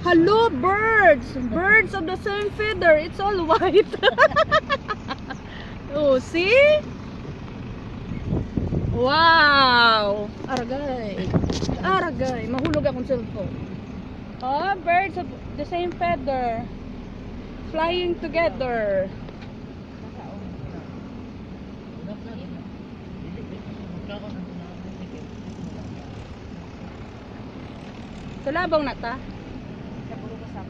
Hello, birds! Birds of the same feather. It's all white. Oh, see? Wow! Aragay. Aragay. Mahulog akong cellphone. Oh, birds of the same feather. Flying together. Sa labong na ta.